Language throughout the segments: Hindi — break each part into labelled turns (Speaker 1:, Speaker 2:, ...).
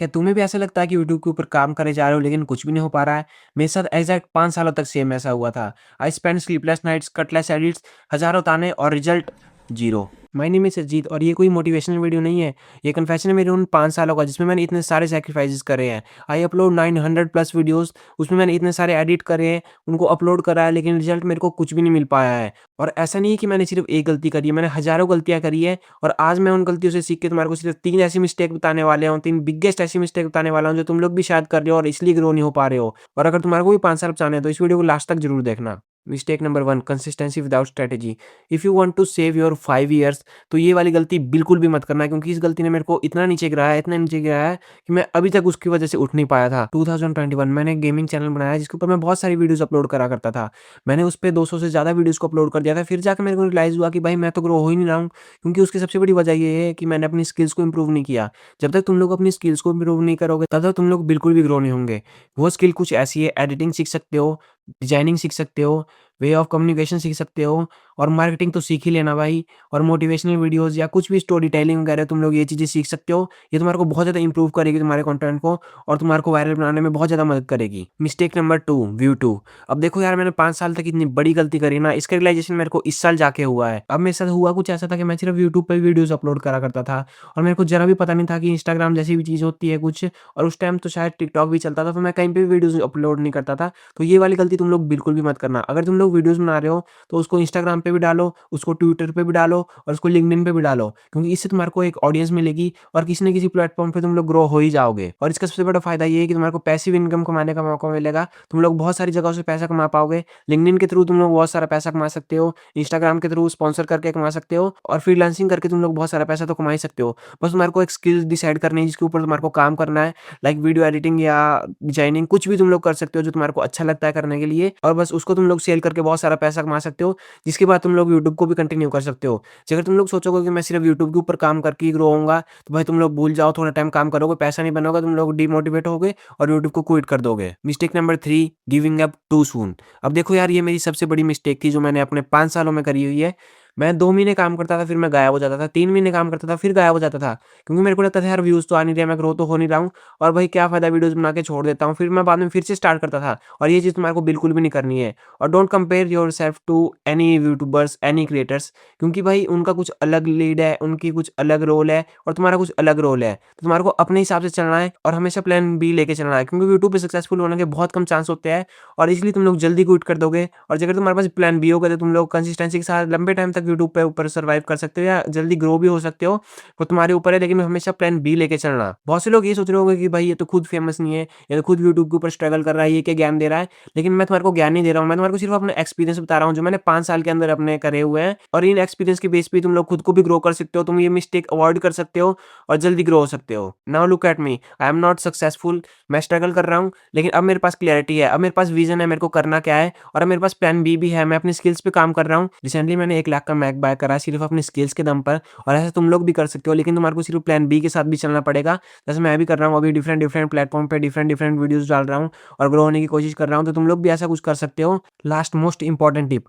Speaker 1: क्या तुम्हें भी ऐसा लगता है कि यूट्यूब के ऊपर काम करे जा रहे हो लेकिन कुछ भी नहीं हो पा रहा है? मेरे साथ एग्ज़ैक्ट 5 सालों तक सेम ऐसा हुआ था। I spent sleepless nights, countless edits, हज़ारों ताने और result zero. My name is Ajit और ये कोई मोटिवेशनल वीडियो नहीं है। ये कन्फेशन है मेरे उन 5 सालों का जिसमें मैंने इतने सारे सैक्रिफाइसेस करे हैं। आई अपलोड 900 प्लस वीडियोज़, उसमें मैंने इतने सारे एडिट करे हैं, उनको अपलोड करा है लेकिन रिज़ल्ट मेरे को कुछ भी नहीं मिल पाया है। और ऐसा नहीं है कि मैंने सिर्फ़ एक गलती करी है, मैंने हज़ारों गलतियाँ करी है और आज मैं उन गलतियों से सीख के तुम्हारे को सिर्फ़ 3 ऐसी मिस्टेक बताने वाले हूँ, 3 बिग्गेस्ट ऐसी मिस्टेक बताने वाला हूँ जो तुम लोग भी शायद कर रहे हो और इसलिए ग्रो नहीं हो पा रहे हो। और अगर तुम्हारे को भी 5 साल बचाने हैं तो इस वीडियो को लास्ट तक ज़रूर देखना। Mistake number 1, consistency without strategy. If you want to save your 5 years तो ये वाली गलती बिल्कुल भी मत करना क्योंकि इस गलती ने मेरे को इतना नीचे गिराया है, इतना नीचे गिराया है कि मैं अभी तक उसकी वजह से उठ नहीं पाया था। 2021 मैंने एक गेमिंग चैनल बनाया जिसके ऊपर मैं बहुत सारी वीडियोज़ अपलोड करा करता था। मैंने उस पे 200 से ज़्यादा वीडियोज़ को अपलोड कर दिया था। फिर जाके मेरे को रियलाइज़ हुआ कि भाई मैं तो ग्रो हो ही नहीं रहा हूँ क्योंकि उसकी सबसे बड़ी वजह ये है कि मैंने अपनी स्किल्स को इम्प्रूव नहीं किया। जब तक तुम लोग अपनी स्किल्स को इम्प्रूव नहीं करोगे तब तक तुम लोग बिल्कुल भी ग्रो नहीं होंगे। वो स्किल कुछ ऐसी है, एडिटिंग सीख सकते हो, डिजाइनिंग सीख सकते हो, वे ऑफ कम्युनिकेशन सीख सकते हो और मार्केटिंग तो सीख ही लेना भाई। और मोटिवेशनल वीडियोज़ या कुछ भी स्टोरी टेलिंग वगैरह तुम लोग ये चीज़ें सीख सकते हो। ये तुम्हारे को बहुत ज़्यादा इम्प्रूव करेगी तुम्हारे कंटेंट को और तुम्हारे को वायरल बनाने में बहुत ज़्यादा मदद करेगी। Mistake number 2, view 2। अब देखो यार मैंने 5 साल तक इतनी बड़ी गलती करी ना, इसका रियलाइज़ेशन मेरे को इस साल जाके हुआ है। अब मेरे साथ हुआ कुछ ऐसा था कि मैं सिर्फ़ यूट्यूब पे वीडियोज़ अपलोड करा करता था और मेरे को ज़रा भी पता नहीं था कि इंस्टाग्राम जैसी भी चीज़ होती है कुछ। और उस टाइम तो शायद टिकटॉक भी चलता था, तो मैं कहीं पे भी वीडियोज़ अपलोड नहीं करता था। तो ये वाली गलती तुम लोग बिल्कुल भी मत करना। अगर तुम लोग वीडियोज़ बना रहे हो तो उसको इंस्टाग्राम पे भी डालो, उसको ट्विटर पे भी डालो और उसको लिंक्डइन पे भी डालो क्योंकि इससे तुम्हारे को एक ऑडियंस मिलेगी और किसी न किसी प्लेटफ़ॉर्म पे तुम लोग ग्रो हो ही जाओगे। और इसका सबसे बड़ा फ़ायदा ये है कि तुम्हारे को पैसिव इनकम कमाने का मौका मिलेगा। तुम लोग बहुत सारी जगहों से पैसा कमा पाओगे। लिंक्डइन के थ्रू तुम लोग बहुत सारा पैसा कमा सकते हो, इंस्टाग्राम के थ्रू स्पॉन्सर करके कमा सकते हो और फ्रीलांसिंग करके तुम लोग बहुत सारा पैसा तो कमा ही सकते हो। बस तुम्हारे को एक स्किल डिसाइड करनी है जिसके ऊपर तुम्हारे को काम करना है, लाइक वीडियो एडिटिंग या डिजाइनिंग कुछ भी तुम लोग कर सकते हो जो तुम्हारे को अच्छा लगता है करने के लिए और बस उसको तुम लोग सेल करके बहुत सारा पैसा कमा सकते हो, जिसके बाद तुम लोग यूट्यूब को भी कंटिन्यू कर सकते हो। अगर तुम लोग सोचोगे कि मैं सिर्फ यूट्यूब के ऊपर काम करके ही ग्रो होऊँगा, तो भाई तुम लोग भूल जाओ, थोड़ा टाइम काम करोगे, पैसा नहीं बनाओगे, तुम लोग डिमोटिवेट होगे और यूट्यूब को क्विट कर दोगे। Mistake number 3, giving up too soon. अब देखो यार ये मेरी सबसे बड़ी मिस्टेक थी जो मैंने अपने 5 सालों में करी हुई है। मैं 2 महीने काम करता था, फिर मैं गायब हो जाता था, 3 महीने काम करता था, फिर गायब हो जाता था। क्योंकि मेरे को लगता था यार व्यूज़ तो आ नहीं रहे, मैं ग्रो तो हो नहीं रहा हूँ और भाई क्या फ़ायदा वीडियोज़ बना के छोड़ देता हूँ। फिर मैं बाद में फिर से स्टार्ट करता था और ये चीज़ तुम्हारे को बिल्कुल भी नहीं करनी है। और don't compare yourself to any YouTubers, any creators क्योंकि भाई उनका कुछ अलग लीड है, उनकी कुछ अलग रोल है और तुम्हारा कुछ अलग रोल है। तो तुम्हारे को अपने हिसाब से चलना है और हमेशा प्लान बी लेके चलना है क्योंकि यूट्यूब पे सक्सेसफुल होने के बहुत कम चांस होते हैं और इसलिए तुम लोग जल्दी क्विट कर दोगे और अगर तुम्हारे पास प्लान बी होगा तो तुम लोग कंसिस्टेंसी के साथ लंबे टाइम तक यूट्यूब पे ऊपर सर्वाइव कर सकते हो या जल्दी ग्रो भी हो सकते हो। वो तुम्हारे ऊपर है लेकिन हमेशा प्लान बी लेके चलना। बहुत से लोग ये सोच रहे होंगे कि भाई ये तो खुद फेमस नहीं है, ये तो खुद यूट्यूब के ऊपर स्ट्रगल कर रहा है, ये क्या ज्ञान दे रहा है। लेकिन मैं तुम्हारे को ज्ञान नहीं दे रहा हूँ, मैं तुम्हारे को सिर्फ अपना एक्सपीरियंस बता रहा हूँ जो मैंने 5 साल के अंदर अपने करे हुए हैं और इन एक्सपीरियंस के बेस पे तुम लोग खुद को भी ग्रो कर सकते हो, तुम ये मिस्टेक अवॉइड कर सकते हो और जल्दी ग्रो हो सकते हो। Now look at me, I am not successful, मैं स्ट्रगल कर रहा हूँ लेकिन अब मेरे पास क्लैरिटी है, अब मेरे पास विज़न है मेरे को करना क्या है और अब मेरे पास प्लान बी भी है, मैं अपनी स्किल्स पे काम कर रहा हूँ। रिसेंटली मैंने 1 लाख का मैक बाय करा है सिर्फ अपनी स्किल्स के दम पर और ऐसा तुम लोग भी कर सकते हो लेकिन तुम्हारे को सिर्फ प्लान बी के साथ भी चलना पड़ेगा। जैसे मैं भी कर रहा हूँ अभी डिफरेंट प्लेटफ़ॉर्म पे डिफरेंट वीडियोज़ डाल रहा हूँ और ग्रो होने की कोशिश कर रहा हूँ, तो तुम लोग भी ऐसा कुछ कर सकते हो। Last most important tip,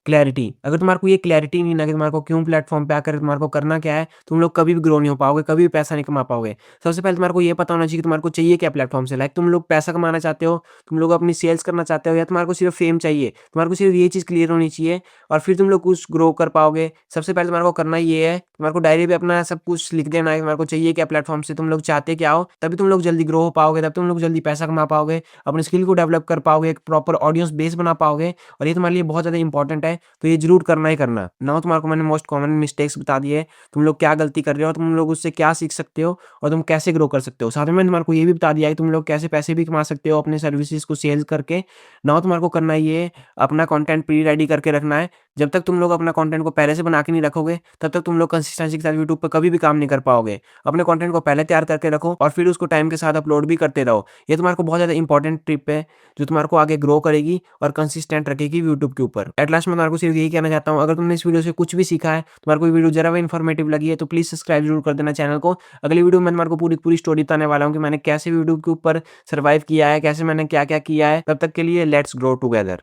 Speaker 1: clarity. अगर तुम्हारे को ये क्लैरिटी नहीं ना कि तुम्हारे को क्यों प्लेटफ़ॉर्म पे आकर तुम्हारे को करना क्या है, तुम लोग कभी भी ग्रो नहीं हो पाओगे, कभी भी पैसा नहीं कमा पाओगे। सबसे पहले तुम्हारे को ये पता होना चाहिए कि तुम्हारे को चाहिए क्या प्लेटफ़ॉर्म से। लाइक तुम लोग पैसा कमाना चाहते हो, तुम लोग अपनी सेल्स करना चाहते हो या तुम्हारे को सिर्फ़ फ़ेम चाहिए। तुम्हारे को सिर्फ़ ये चीज़ क्लियर होनी चाहिए और फिर तुम लोग कुछ ग्रो कर पाओगे। सबसे पहले तुम्हारे को करना ये है, तुम्हारे को डायरी पे अपना सब कुछ लिख देना है कि तुम्हारे को चाहिए क्या प्लेटफ़ॉर्म से, तुम लोग चाहते क्या हो, तभी तुम लोग जल्दी ग्रो हो पाओगे, तब तुम लोग जल्दी पैसा कमा पाओगे, अपनी स्किल को डेवलप कर पाओगे, एक प्रॉपर ऑडियंस बेस बना पाओगे और ये तुम्हारे लिए बहुत ज़्यादा इंपॉर्टेंट है। तो ये ज़रूर करना ही करना। नाउ तुम्हारे को मैंने मोस्ट कॉमन मिस्टेक्स बता दिए, तुम लोग क्या गलती कर रहे हो, तुम लोग उससे क्या सीख सकते हो और तुम कैसे ग्रो कर सकते हो। साथ में मैंने तुम्हारे को ये भी बता दिया है कि तुम लोग कैसे पैसे भी कमा सकते हो अपने सर्विसेज़ को सेल्स करके। नाउ तुम्हारे को करना ये है, अपना कंटेंट प्री रेडी करके रखना है। जब तक तुम लोग अपना कंटेंट को पहले से बना के नहीं रखोगे, तब तक तुम लोग कंसिस्टेंसी के साथ यूट्यूब पे कभी भी काम नहीं कर पाओगे। अपने कंटेंट को पहले तैयार करके रखो और फिर उसको टाइम के साथ अपलोड भी करते रहो। ये तुम्हारे को बहुत ज़्यादा इंपॉर्टेंट टिप है, जो तुम्हारे को आगे ग्रो करेगी और कंसिस्टेंट रखेगी यूट्यूब के ऊपर। एट लास्ट मैं तुम्हारे को सिर्फ यही कहना चाहता हूँ, अगर तुमने इस वीडियो से कुछ भी सीखा है, तुम्हारे को ये वीडियो ज़रा भी इन्फॉर्मेटिव लगी है, तो प्लीज़ सब्सक्राइब ज़रूर कर देना चैनल को। अगली वीडियो में मैं तुम्हारे को पूरी स्टोरी बताने वाला हूँ कि मैंने कैसे यूट्यूब के ऊपर सर्वाइव किया है, कैसे मैंने क्या-क्या किया है। तब तक के लिए लेट्स ग्रो टुगेदर।